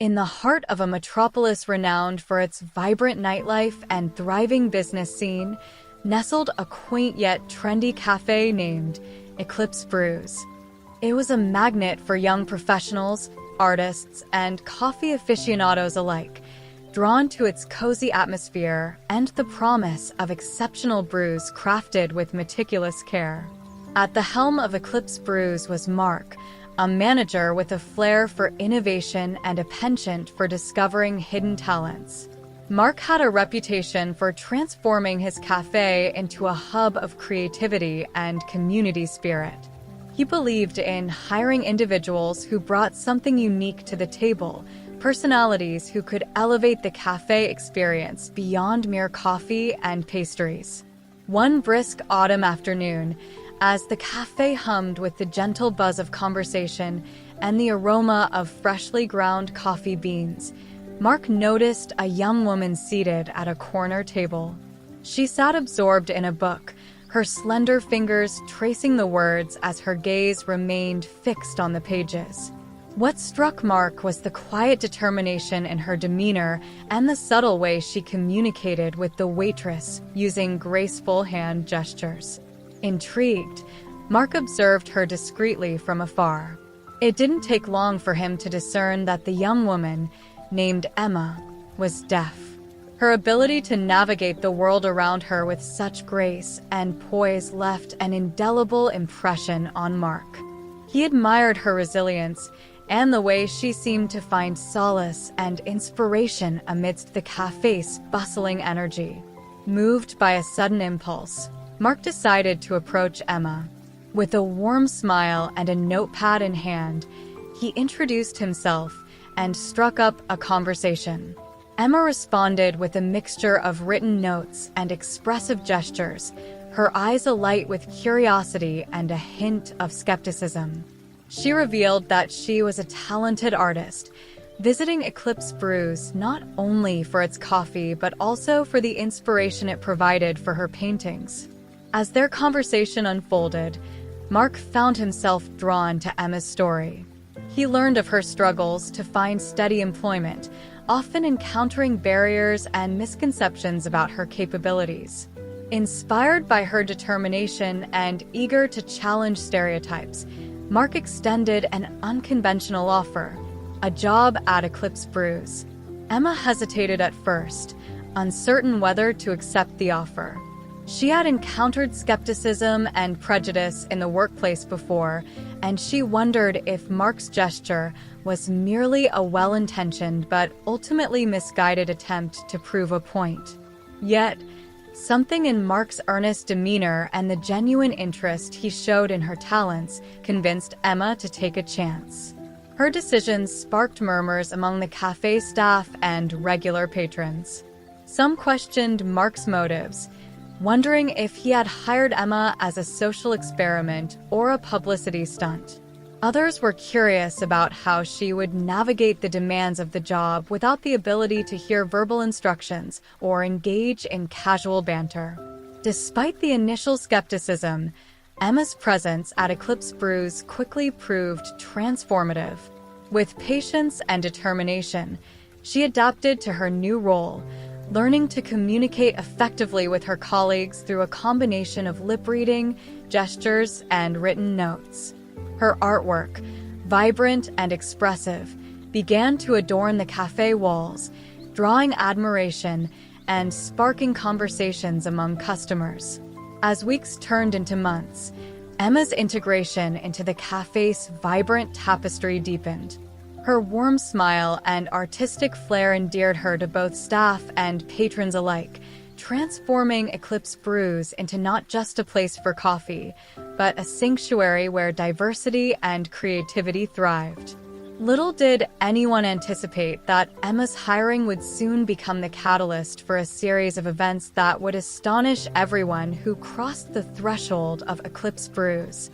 In the heart of a metropolis renowned for its vibrant nightlife and thriving business scene, nestled a quaint yet trendy cafe named Eclipse Brews. It was a magnet for young professionals, artists, and coffee aficionados alike, drawn to its cozy atmosphere and the promise of exceptional brews crafted with meticulous care. At the helm of Eclipse Brews was Mark, a manager with a flair for innovation and a penchant for discovering hidden talents. Mark had a reputation for transforming his cafe into a hub of creativity and community spirit. He believed in hiring individuals who brought something unique to the table, personalities who could elevate the cafe experience beyond mere coffee and pastries. One brisk autumn afternoon, as the cafe hummed with the gentle buzz of conversation and the aroma of freshly ground coffee beans, Mark noticed a young woman seated at a corner table. She sat absorbed in a book, her slender fingers tracing the words as her gaze remained fixed on the pages. What struck Mark was the quiet determination in her demeanor and the subtle way she communicated with the waitress using graceful hand gestures. Intrigued, Mark observed her discreetly from afar. It didn't take long for him to discern that the young woman, named Emma, was deaf. Her ability to navigate the world around her with such grace and poise left an indelible impression on Mark. He admired her resilience and the way she seemed to find solace and inspiration amidst the cafe's bustling energy. Moved by a sudden impulse, Mark decided to approach Emma. With a warm smile and a notepad in hand, he introduced himself and struck up a conversation. Emma responded with a mixture of written notes and expressive gestures, her eyes alight with curiosity and a hint of skepticism. She revealed that she was a talented artist, visiting Eclipse Brews not only for its coffee but also for the inspiration it provided for her paintings. As their conversation unfolded, Mark found himself drawn to Emma's story. He learned of her struggles to find steady employment, often encountering barriers and misconceptions about her capabilities. Inspired by her determination and eager to challenge stereotypes, Mark extended an unconventional offer, a job at Eclipse Brews. Emma hesitated at first, uncertain whether to accept the offer. She had encountered skepticism and prejudice in the workplace before, and she wondered if Mark's gesture was merely a well-intentioned but ultimately misguided attempt to prove a point. Yet, something in Mark's earnest demeanor and the genuine interest he showed in her talents convinced Emma to take a chance. Her decision sparked murmurs among the cafe staff and regular patrons. Some questioned Mark's motives, wondering if he had hired Emma as a social experiment or a publicity stunt. Others were curious about how she would navigate the demands of the job without the ability to hear verbal instructions or engage in casual banter. Despite the initial skepticism, Emma's presence at Eclipse Brews quickly proved transformative. With patience and determination, she adapted to her new role, learning to communicate effectively with her colleagues through a combination of lip reading, gestures, and written notes. Her artwork, vibrant and expressive, began to adorn the cafe walls, drawing admiration and sparking conversations among customers. As weeks turned into months, Emma's integration into the cafe's vibrant tapestry deepened. Her warm smile and artistic flair endeared her to both staff and patrons alike, transforming Eclipse Brews into not just a place for coffee, but a sanctuary where diversity and creativity thrived. Little did anyone anticipate that Emma's hiring would soon become the catalyst for a series of events that would astonish everyone who crossed the threshold of Eclipse Brews.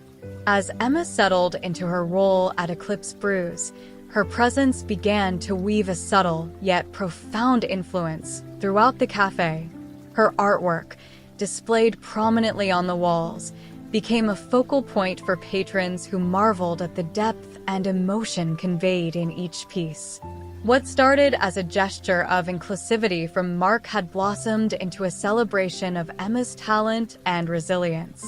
As Emma settled into her role at Eclipse Brews, her presence began to weave a subtle yet profound influence throughout the cafe. Her artwork, displayed prominently on the walls, became a focal point for patrons who marveled at the depth and emotion conveyed in each piece. What started as a gesture of inclusivity from Mark had blossomed into a celebration of Emma's talent and resilience.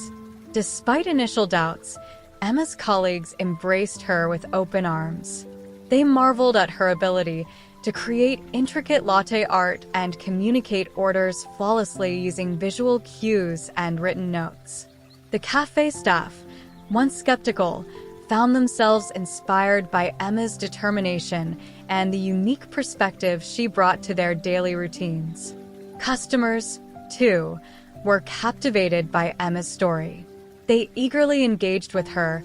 Despite initial doubts, Emma's colleagues embraced her with open arms. They marveled at her ability to create intricate latte art and communicate orders flawlessly using visual cues and written notes. The cafe staff, once skeptical, found themselves inspired by Emma's determination and the unique perspective she brought to their daily routines. Customers, too, were captivated by Emma's story. They eagerly engaged with her,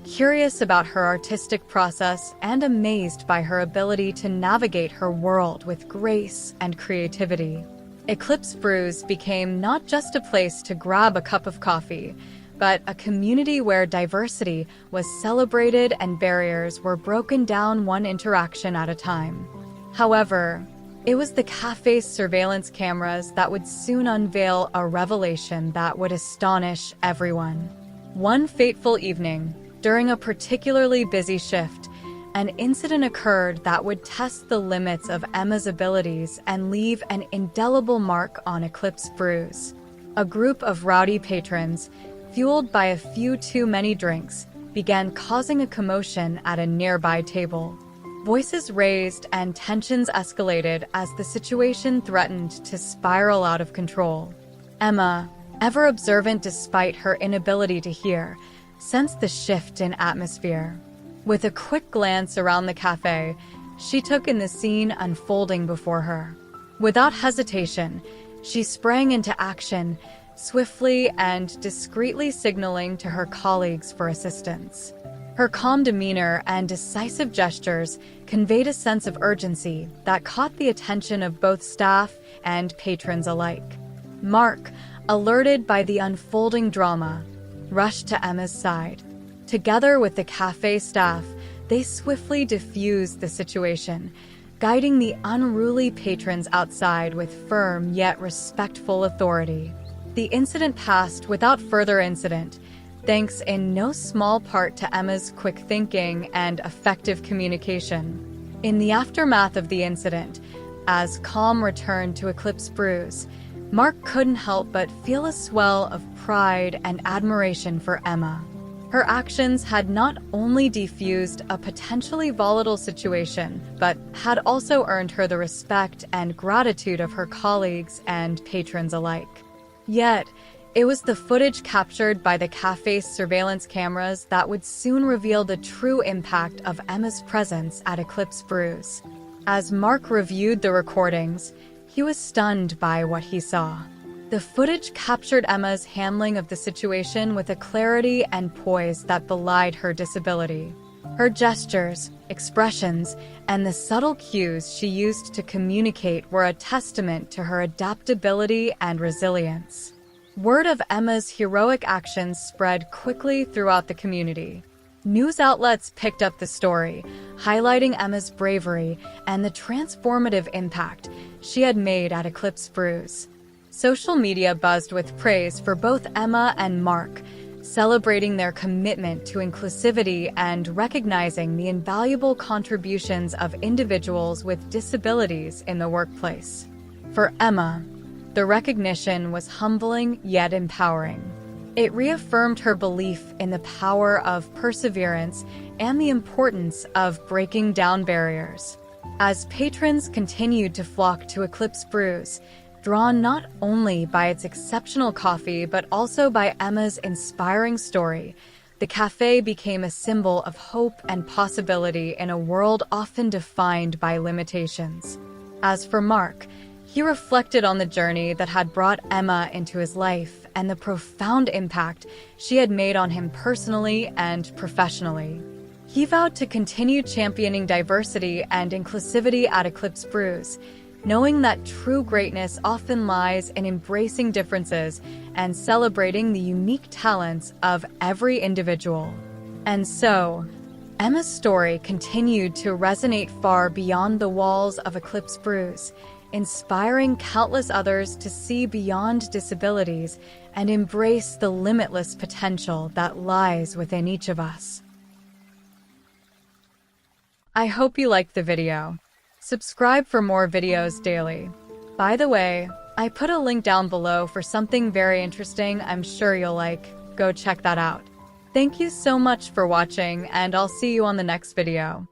curious about her artistic process and amazed by her ability to navigate her world with grace and creativity. Eclipse Brews became not just a place to grab a cup of coffee, but a community where diversity was celebrated and barriers were broken down one interaction at a time. However, it was the cafe's surveillance cameras that would soon unveil a revelation that would astonish everyone. One fateful evening, during a particularly busy shift, an incident occurred that would test the limits of Emma's abilities and leave an indelible mark on Eclipse Brews. A group of rowdy patrons, fueled by a few too many drinks, began causing a commotion at a nearby table. Voices raised and tensions escalated as the situation threatened to spiral out of control. Emma, ever observant despite her inability to hear, sensed the shift in atmosphere. With a quick glance around the cafe, she took in the scene unfolding before her. Without hesitation, she sprang into action, swiftly and discreetly signaling to her colleagues for assistance. Her calm demeanor and decisive gestures conveyed a sense of urgency that caught the attention of both staff and patrons alike. Mark, alerted by the unfolding drama, rushed to Emma's side. Together with the cafe staff, they swiftly diffused the situation, guiding the unruly patrons outside with firm yet respectful authority. The incident passed without further incident, thanks in no small part to Emma's quick thinking and effective communication. In the aftermath of the incident, as calm returned to Eclipse Brews, Mark couldn't help but feel a swell of pride and admiration for Emma. Her actions had not only defused a potentially volatile situation, but had also earned her the respect and gratitude of her colleagues and patrons alike. Yet, it was the footage captured by the cafe's surveillance cameras that would soon reveal the true impact of Emma's presence at Eclipse Brews. As Mark reviewed the recordings, he was stunned by what he saw. The footage captured Emma's handling of the situation with a clarity and poise that belied her disability. Her gestures, expressions, and the subtle cues she used to communicate were a testament to her adaptability and resilience. Word of Emma's heroic actions spread quickly throughout the community. News outlets picked up the story, highlighting Emma's bravery and the transformative impact she had made at Eclipse Brews. Social media buzzed with praise for both Emma and Mark, celebrating their commitment to inclusivity and recognizing the invaluable contributions of individuals with disabilities in the workplace. For Emma, the recognition was humbling yet empowering. It reaffirmed her belief in the power of perseverance and the importance of breaking down barriers. As patrons continued to flock to Eclipse Brews, drawn not only by its exceptional coffee but also by Emma's inspiring story, the cafe became a symbol of hope and possibility in a world often defined by limitations. As for Mark, he reflected on the journey that had brought Emma into his life and the profound impact she had made on him personally and professionally. He vowed to continue championing diversity and inclusivity at Eclipse Brews, knowing that true greatness often lies in embracing differences and celebrating the unique talents of every individual. And so, Emma's story continued to resonate far beyond the walls of Eclipse Brews, inspiring countless others to see beyond disabilities and embrace the limitless potential that lies within each of us. I hope you liked the video. Subscribe for more videos daily. By the way, I put a link down below for something very interesting I'm sure you'll like. Go check that out. Thank you so much for watching, and I'll see you on the next video.